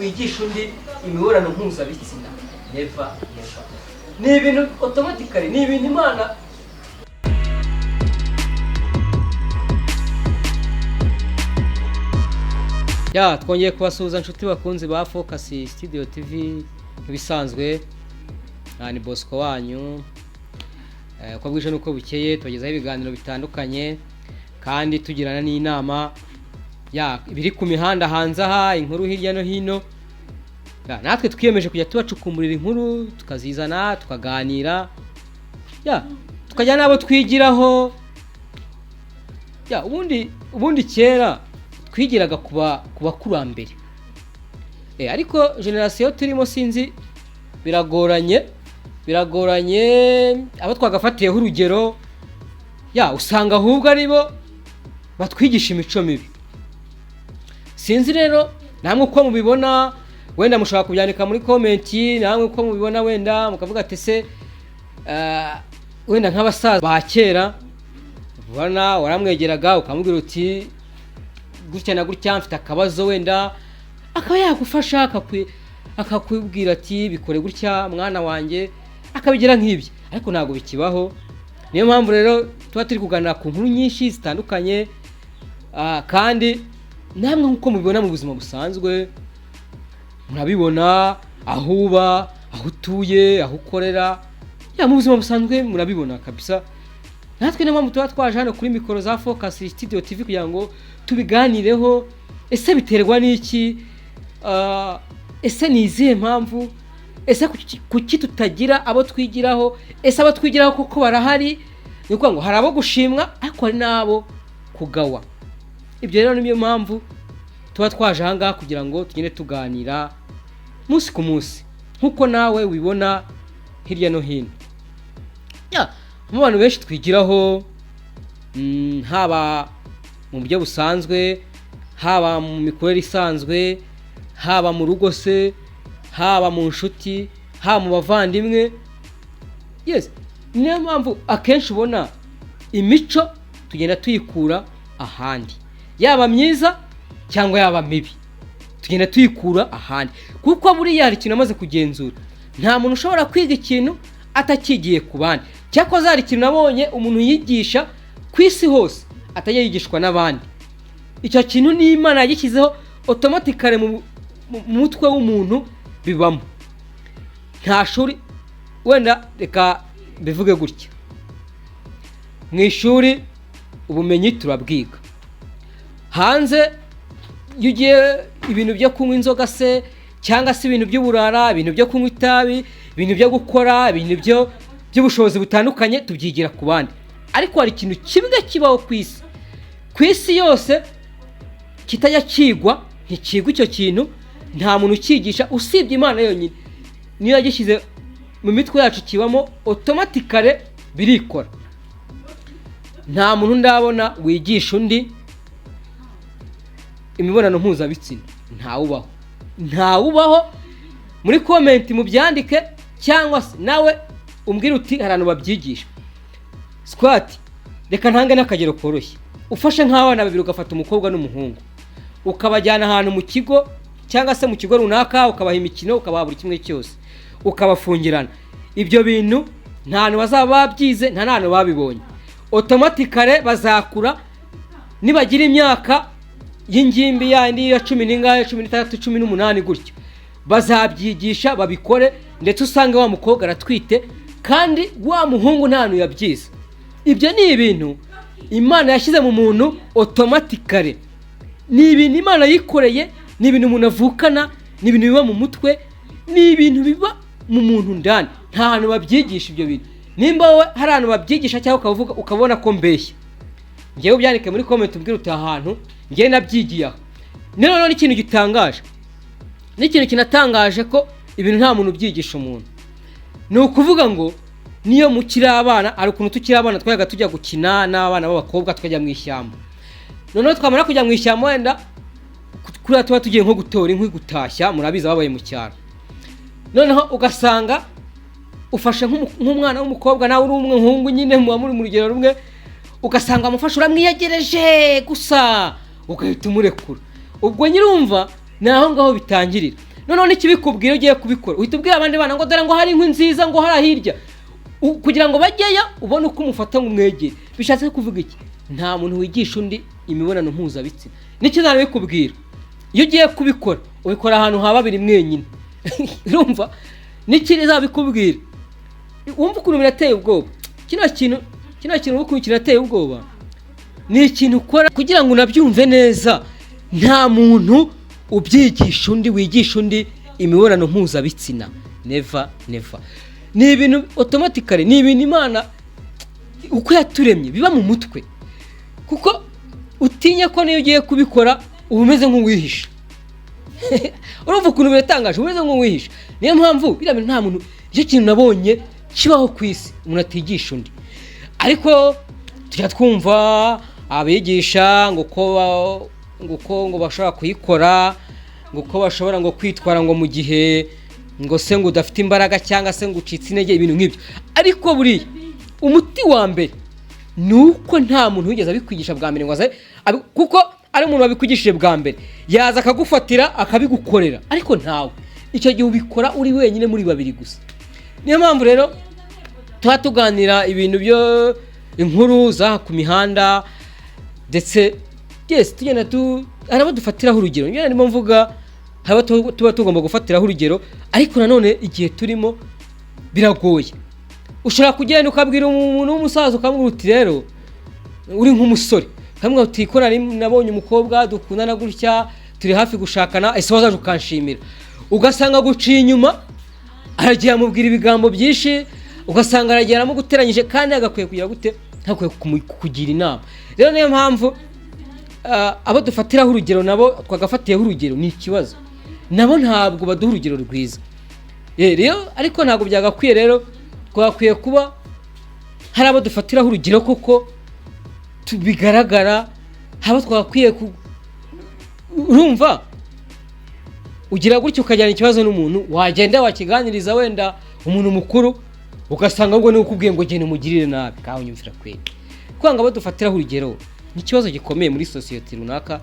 wigisha undi imibonano mpuzabitsina. Never. Ni ibintu automatically, ni ibintu Imana twongeye kubasuhuza inshuti bakunzi ba Focus Studio TV ibisanzwe. Ni Bosco wanyu. Uko bwije nuko bukeye tugezaho ibiganiro bitandukanye kandi tugirana n'inama biri ku mihanda hanze aha, inkuru hirya no hino. Natwe twiyemeje kujya tubacukumburira inkuru tukazizana tukaganira tukajya nabo twigiraho. Ubundi kera twigiraga kuba kurambere, ariko generation turimo sinzi biragoranye abo twagafatiyeho urugero usanga ahubwo aribo batwigisha imico mibi. Sinzi rero namwe uko mubibona, wenda mushobora kubyandika muri comment, namwe uko mubibona wenda mukavuga ati se wenda nk'abasaza ba kera ubona waramwegeraga ukamubwira uti gutya na gutya mfite akabazo, wenda akaba yagufasha akakubwira ati bikore gutya mwana wanjye, akabigira nk'ibyo. Ariko ntabwo bikibaho. Niyo mpamvu rero tuba turi kuganira ku nkuru nyinshi zitandukanye, kandi namwe nk'uko mubibona mu buzima busanzwe murabibona aho uba, aho utuye, aho ukorera, mu buzima busanzwe murabibona kabisa. Natwe niyo mpamvu tuba twaje hano kuri mikoro za Focus Studio TV kugira ngo tubiganireho. Ese biterwa n'iki? Ese ni izihe mpamvu? Ese kuki tutagira abo twigiraho? Ese abo twigiraho kuko barahari? Ni ukuvuga ngo hari abo gushimwa ariko hari n'abo kugawa. Ibyo rero niyo mpamvu tuba twaje aha ngaha kugira ngo tugende tuganira munsi ku munsi nk'uko nawe wibona hirya no hino. Mu bantu benshi twigiraho, haba mu buryo busanzwe, haba mu mikorere isanzwe, haba mu rugo se, haba mu nshuti, haba mu bavandimwe. Niyo mpamvu akenshi ubona imico tugenda tuyikura ahandi, yaba myiza cyangwa yaba mibi, tugenda tuyikura ahandi. Kuko buriya hari ikintu amaze kugenzura, nta muntu ushobora kwiga ikintu atakigiye ku bandi. Cyakoze hari ikintu nabonye umuntu yigisha ku isi hose atajya yigishwa n'abandi. Icyo kintu ni Imana yagishyizeho automatically mu mutwe w'umuntu bibamo. Nta shuri, wenda reka bivuge gutya, mu ishuri ubumenyi turabwiga, hanze yugiye ibintu byo kunywa inzoga se, cyangwa se ibintu by'uburara, ibintu byo kunywa itabi, ibintu byo gukora, ibintu by'ubushobozi butandukanye tubyigira ku bandi. Ariko hari ikintu kimwe kibaho ku isi yose kitajya kigwa, ntikigwa icyo kintu, nta muntu ukigisha usibye Imana yonyine. Niyo yagishyize mu mitwe yacu kibamo automatically birikora. Nta muntu ndabona wigisha undi imibonano mpuzabitsina, ntawubaho. Muri comment mubyandike, cyangwa se nawe umbwira uti hari abantu babyigisha. Squat, reka ntange n'akagero koroshye. Ufashe nk'abana babiri ugafata umukobwa n'umuhungu ukabajyana ahantu mu kigo cyangwa se mu kigo runaka, ukabaha imikino, ukabaha buri kimwe cyose, ukabafungirana. Ibyo bintu nta hantu bazaba babyize, nta hantu babibonye. Automatically bazakura, nibagira imyaka y'ingimbi yandi ya 10 13 18 gutyo, bazabyigisha babikore, ndetse usanga wa mukobwa aratwite kandi wa muhungu nta hantu yabyize. Ibyo ni ibintu Imana yashyize mu muntu automatically. Ni ibintu Imana yikoreye, ni ibintu umuntu avukana, ni ibintu biba mu mutwe, ni ibintu biba mu muntu ndani. Nta hantu babyigisha ibyo bintu. Nimba wowe hari ahantu babyigisha cyangwa ukavuga ukabona ko mbeshya, ngewe ubyandike muri comment ubwira uti ahantu ngewe nabyigiye aho. None n'ikintu gitangaje, n'ikintu kinatangaje ko ibintu nta muntu ubyigisha umuntu. Ni ukuvuga ngo niyo mukiri abana, ari ukuntu tukiri abana twayaga tujya gukina n'abana b'abakobwa, tukajya mu ishyamba. None twamara kujya mu ishyamba, wenda kuri tuba tugiye nko gutora inkwi, gutashya, murabiza babaye mu cyaro. Noneho ugasanga ufashe nk'umwana w'umukobwa, nawe uri umwe nk'ungu nyine muba muri mu rugero rumwe, ugasanga amufasha uramwiyegereje gusa ugahita umurekura. Ubwo nyirumva naho ngaho bitangirira. noneho n'ikibikubwira ugiye kubikora uhita ubwira abandi bana ngo dore ngo hari inkwi nziza ngo hari hirya kugira ngo bajyeyo ubone uko umufata ngo umwegere. Bishatse kuvuga iki? Nta muntu wigisha undi imibonano mpuzabitsina. N'ikizana bikubwira iyo ugiye kubikora ubikora ahantu ha babiri mwenyine. Urumva n'ikiriza bikubwira wumva ukuntu birateye ubwoba. Kino kintu uko kirateye ubwoba ni ikintu ukora kugira ngo unabyumve neza. Nta muntu ubyigisha undi wigisha undi imibonano mpuzabitsina. Never. Ni ibintu automatically, ni ibintu Imana uko yaturemye biba mu mutwe, kuko utinya ko niyo ugiye kubikora ubumeze nk'uwihisha. Urumva ukuntu biratangaje, ubumeze nk'uwihisha. Niyo mpamvu bira nta muntu, icyo kintu nabonye kibaho ku isi umuntu atigisha undi. Ariko tujya twumva abigisha ngo bashobora kuyikora, ngo bashobora ngo kwitwara ngo mu gihe ngo se ngo udafite imbaraga cyangwa se ngo ucitse intege, ibintu nk'ibyo. Ariko buriya umuti wa mbere nuko nta muntu wigeze abikwigisha bwa mbere ngo aze, kuko ari umuntu wabikugishije bwa mbere yaza akagufatira akabigukorera, ariko ntawe. Icyo gihe ubikora uri wenyine muri babiri gusa. Niyo mpamvu rero tuba tuganira ibintu byo inkuru za ku mihanda, ndetse tugenda araba dufatiraho urugero. Niyo ndimo mvuga haba tuba tugomba gufatiraho urugero, ariko nanone igihe turimo biragoye. Ushobora kugenda ukabwira umuntu w'umusaza ukamubwira uti rero uri nk'umusore, kamwe uti ko nabonye umukobwa dukundana gutya turi hafi gushakana, ese wazaje ukanshimira. Ugasanga guciye inyuma aragiye amubwira ibigambo byinshi, ugasanga arageramo guteranyije kandi agakwiye kugira gute, ntakwiye kugira inama. Rero niyo mpamvu abo dufatiraho urugero nabo twagafatiyeho urugero ni ikibazo. Nabo ntabwo baduha urugero rwiza. Rero ariko ntabwo byagakwiye, rero twakwiye kuba hari abo dufatiraho urugero kuko bigaragara, haba twakwiye urumva ugira gutyo ukajyana ikibazo n'umuntu, wagenda wakiganiriza wenda umuntu mukuru, ugasanga ubwo ni ukubwiye ngo genda umugirire nabi, kaho nyumvira kweli. Kwanga abo dufatiraho urugero ni ikibazo gikomeye muri society runaka,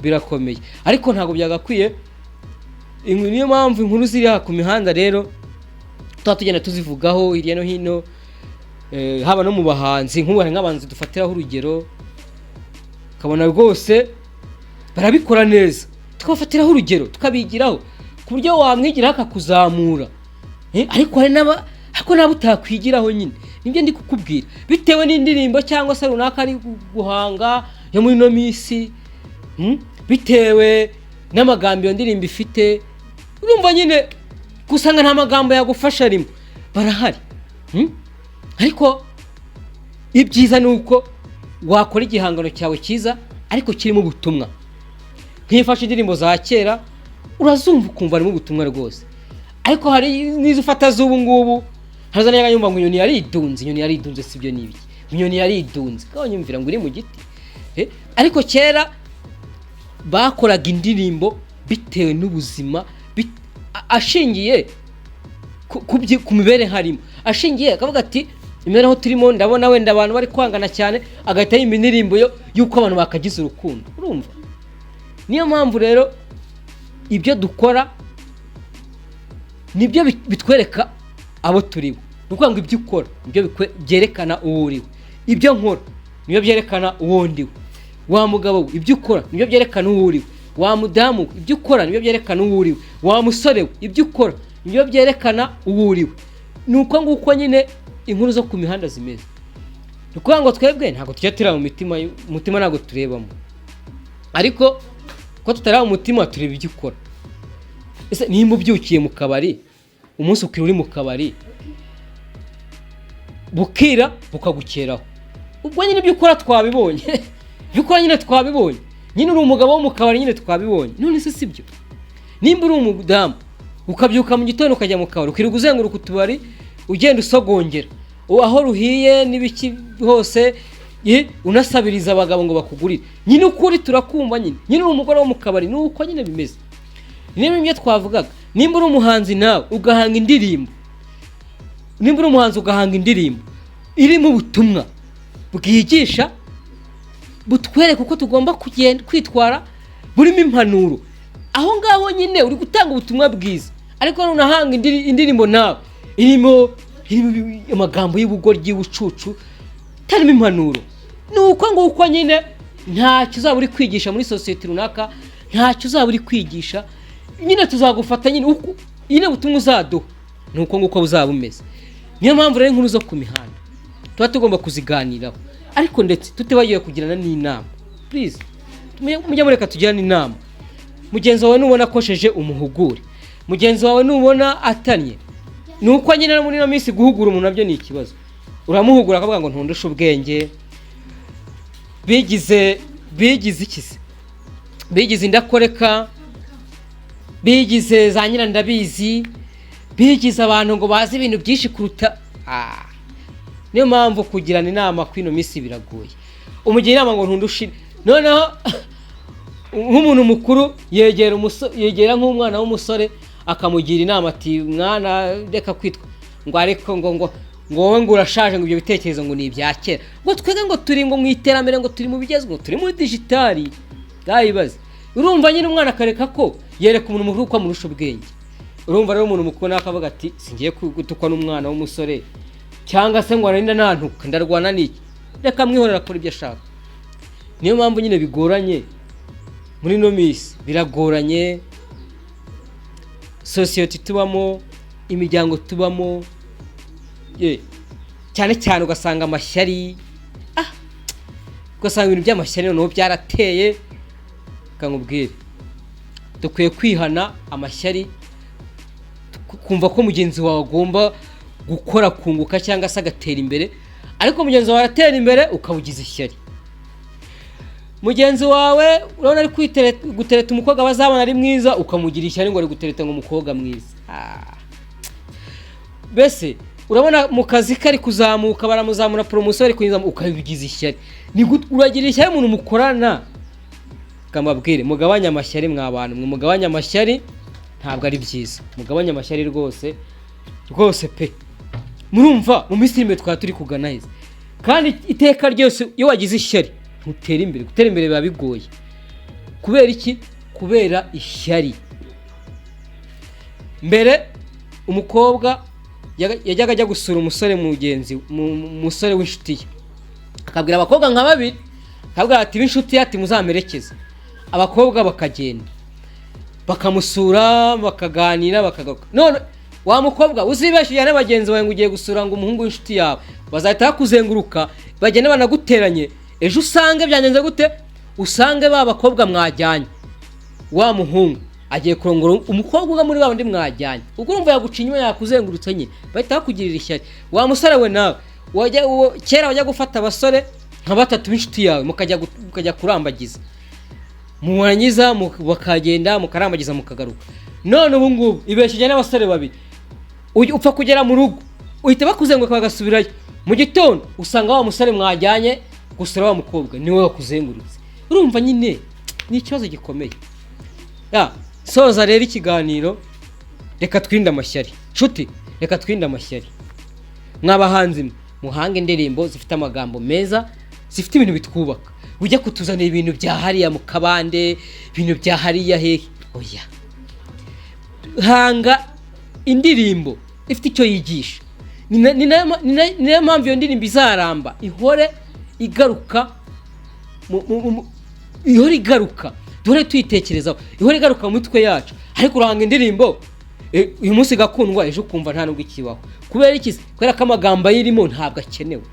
birakomeye. Ariko ntabwo byagakwiye. Niyo mpamvu inkuru ziri ku mihanda rero tuba tugenda tuzivugaho hirya no hino, haba no mu bahanzi. nk'abanzi dufatiraho urugero kabona rwose barabikora neza, tukafatiraho urugero tukabigiraho ku buryo wamwigiraho akakuzamura. Ariko hari nabo utakwigiraho nyine. Nibyo ndi kukubwira, bitewe n'indirimbo cyangwa se runaka ari guhanga yo muri no misi, bitewe n'amagambo iyo ndirimbo ifite. Urumva nyine gusanga nta magambo yagufasha arimo, barahari. Ariko ibyiza ni uko wakora igihangano cyawe cyiza ariko kirimo ubutumwa. Nkifashe indirimbo za kera urazumva ukumva arimo ubutumwa rwose, ariko hari nizo ufata z'ubu ngubu hazana yanyumva ngo inyoni yaridunze, sibyo nibiki inyoni yaridunze, kaho nyumvira ngo uri mu giti. Ariko kera bakoraga indirimbo bitewe n'ubuzima, ashingiye ku mibere harimo, ashingiye akavuga ati imibereho turimo ndabona wenda abantu bari kwangana cyane, agahita yimba indirimbo y'uko abantu bakagize urukundo. Urumva niyo mpamvu rero ibyo dukora nibyo bitwereka abo turiwe. Nukuvuga ngo ibyo ukora nibyo byerekana uwo uriwe, ibyo nkora nibyo byerekana uwo ndiwe. Wa mugabo ibyo ukora nibyo byerekana uwo uriwe, wa mudamu ibyo ukora nibyo byerekana uwo uriwe, wa musore ibyo ukora nibyo byerekana uwo uriwe. Nuko nguko nyine inkuru zo ku mihanda zimeze. Nukuvuga ngo twebwe ntabwo tujya tureba mu mutima ntabwo turebamo, ariko ko tutareba mu mutima tureba ibyo ukora. Ese nimba ubyukiye mu kabari, umunsi ukiri uri mu kabari bukira bukagukeraho, ubwo nyine ibyo ukora twabibonye. Ibyo ukora nyine twabibonye, nyine uri umugabo wo mu kabari nyine twabibonye. None se sibyo? Nimba uri umudamu ukabyuka mu gitondo ukajya mu kabari, ukirirwa uzenguruka utubari ugenda usogongera aho ruhiye n'ibiki hose, unasabiriza abagabo ngo bakugurire. Nyine ukuri turakumva nyine uri umugore wo mu kabari, nuko nyine bimeze. Niba ibyo twavugaga, nimba uri umuhanzi nawe ugahanga indirimbo, nimba uri umuhanzi ugahanga indirimbo irimo ubutumwa butwereka uko tugomba kugenda kwitwara, burimo impanuro, aho ngaho nyine uri gutanga ubutumwa bwiza, ariko nunahanga indirimbo nawe irimo amagambo y'ubugoryi y'ubucucu tarimo impanuro, nuko nguko nyine ntacyo uzaba uri kwigisha muri society runaka, ntacyo uzaba uri kwigisha, nyine tuzagufata nyine uko nyine ubutumwa uzaduha nuko nguko buzaba bumeze. Niyo mpamvu rero inkuru zo ku mihanda tuba tugomba kuziganiraho, ariko ndetse tutibagiwe kugirana n'inama. Please mujya mureka tugirana inama. Mugenzi wawe nubona akosheje umuhugure, mugenzi wawe nubona atanye, nuko nyine muri no minsi guhugura umuntu nabyo ni ikibazo. Uramuhugura akavuga ngo ntundusha ubwenge, bigize ikize, bigize indakoreka, bigize za nyina ndabizi, bigize abantu ngo bazi ibintu byinshi kuruta. Niyo mpamvu kugirana inama kwino minsi biragoye. Umugira inama ngo ntundushe, noneho nk'umuntu mukuru yegera nk'umwana w'umusore akamugira inama ati mwana reka kwitwa ngo ariko ngo wowe ngo urashaje, ngo ibyo bitekerezo ngo ni ibya kera, ngo twege ngo turi ngo mu iterambere, ngo turi mu bigezweho, turi muri digitali. Gayibaze urumva nyine umwana akareka ko yereka umuntu mukuru ko amurusha ubwenge. Urumva rero umuntu mukuru nakavuga ati singiye gutukwa n'umwana w'umusore, cyangwa se ngo arinda nantuka ndarwana n'iki, reka mwihorera akora ibyo ashaka. Niyo mpamvu nyine bigoranye muri no minsi, biragoranye. Society tubamo, imiryango tubamo, cyane cyane ugasanga amashyari, ugasanga ibintu by'amashyari noneho byarateye. Kankubwire dukwiye kwihana amashyari, kumva ko mugenzi wawe agomba gukora kunguka cyangwa se agatera imbere, ariko mugenzi wawe aratera imbere ukabugiza ishyari. Mugenzi wawe urabona ari gutereta umukobwa bazabona ari mwiza, ukamugira ishyari ngo ari gutereta ngo umukobwa mwiza. Bese urabona mu kazi kari kuzamuka, baramuzamura promotion ari kuyizamuka, ukabigiza ishyari. Ni uragira ishyari umuntu mukorana. Kamabwire mugabanya amashyari mw'abantu, mwe mugabanya amashyari, ntabwo ari byiza. Mugabanya amashyari rwose pe. Murumva mu minsi imbere twa turi kugana heza, kandi iteka ryose iyo wagize ishyari ntutera imbere. Gutera imbere biba bigoye. Kubera iki? Kubera ishyari. Mbere umukobwa yajyaga ajya gusura umusore umusore w'inshuti ye, akabwira abakobwa nka babiri, akabwira ati b'inshuti ati muzamerekeze. Abakobwa bakagenda bakamusura, bakaganira, bakagaruka. None wa mukobwa uzibeshye cyane bagenzi bawe ngo ugiye gusura ngo umuhungu w'inshuti yawe, bazahita bakuzenguruka bagende banaguteranye. Ejo usange byangenze gute? Usange ba bakobwa mwajyanye, wa muhungu agiye kurongora umukobwa uga muri babandi mwajyanye. Ubwo urumva yagucinywa yakuzengurutse nyine, bahita bakugirira ishyari. Wa musore we nawe kera wajya gufata abasore nka batatu b'inshuti yawe mukajya kurambagiza, murangiza bakagenda mukarambagiza mukagaruka. None ubu ngubu ibeshye n'abasore babiri, upfa kugera mu rugo uhita bakuzenguruka bagasubirayo. Mu gitondo usanga wa musore mwajyanye gusura wa mukobwa niwe wakuzengurutse. Urumva nyine ni ikibazo gikomeye. Soza rero ikiganiro, reka twirinde amashyari. Nshuti, reka twirinde amashyari. Mwabahanzi muhange indirimbo zifite amagambo meza, zifite ibintu bitwubaka. Ujya kutuzanira ibintu bya hariya mu kabande, ibintu bya hariya hehe. Oya, hanga indirimbo ifite icyo yigisha. Ni nayo mpamvu iyo ndirimbo izaramba, ihore igaruka ihore igaruka, duhore tuyitekerezaho, ihore igaruka mu mitwe yacu. Ariko uranga indirimbo uyu munsi gakundwa, ejo kumva nta nubwo ikibaho. Kubera iki? Kubera ko amagambo ayirimo ntabwo akenewe.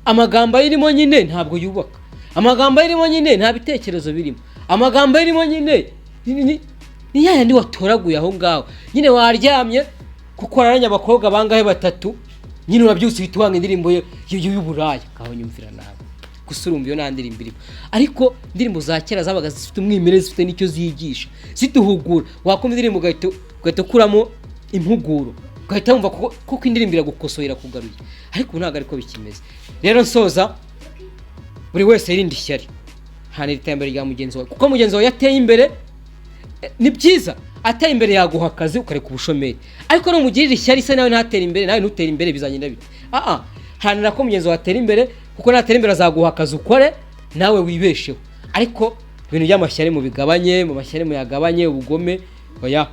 Amagambo ayirimo nyine ntabwo yubaka. Amagambo ayirimo nyine nta bitekerezo birimo. Amagambo ayirimo nyine ni yandi watoraguye aho ngaho. Nyine waryamye kuko aranya abakobwa bangahe batatu, nyine urabyutse bituwanga indirimbo y'uburaya, kaho nyumvira nawe. Gusurumba iyo nta ndirimbo irimo. Ariko indirimbo za kera zabaga zifite umwimerere, zifite n'icyo ziyigisha, zituhugura. Wakumva indirimbo ugahita kuramo impuguro, ugahita wumva kuko indirimbo iragukosohera kugaruye. Ariko ntabwo ariko bikimeze. Rero nsoza, buri wese yirinda ishyari, hanira iterambere rya mugenzi wawe, kuko mugenzi wawe yateye imbere. Ni byiza ateye imbere yaguha akazi ukareka ubushomeri, ariko no mugirira ishyari se nawe ntatera imbere, nawe ntutera imbere, bizagenda bite? Hanira ko mugenzi wawe atera imbere, kuko natera imbere azaguha akazi ukore nawe wibesheho. Ariko ibintu by'amashyari mu bigabanye, mu mashyari mu yagabanye, ubugome oya.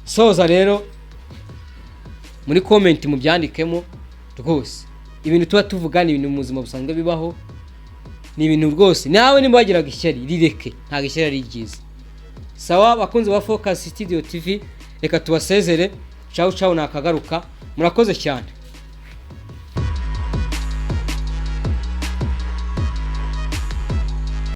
Soza rero muri comment mu byandikemo rwose ibintu tuba tuvuga ni ibintu mu buzima busanzwe bibaho, ni ibintu rwose nawe nimba wagiraga ishyari rireke, nta ishyari ari ryiza. Sawa bakunzi ba Focus Studio TV, reka tubasezere, ciao ciao nakagaruka, murakoze cyane.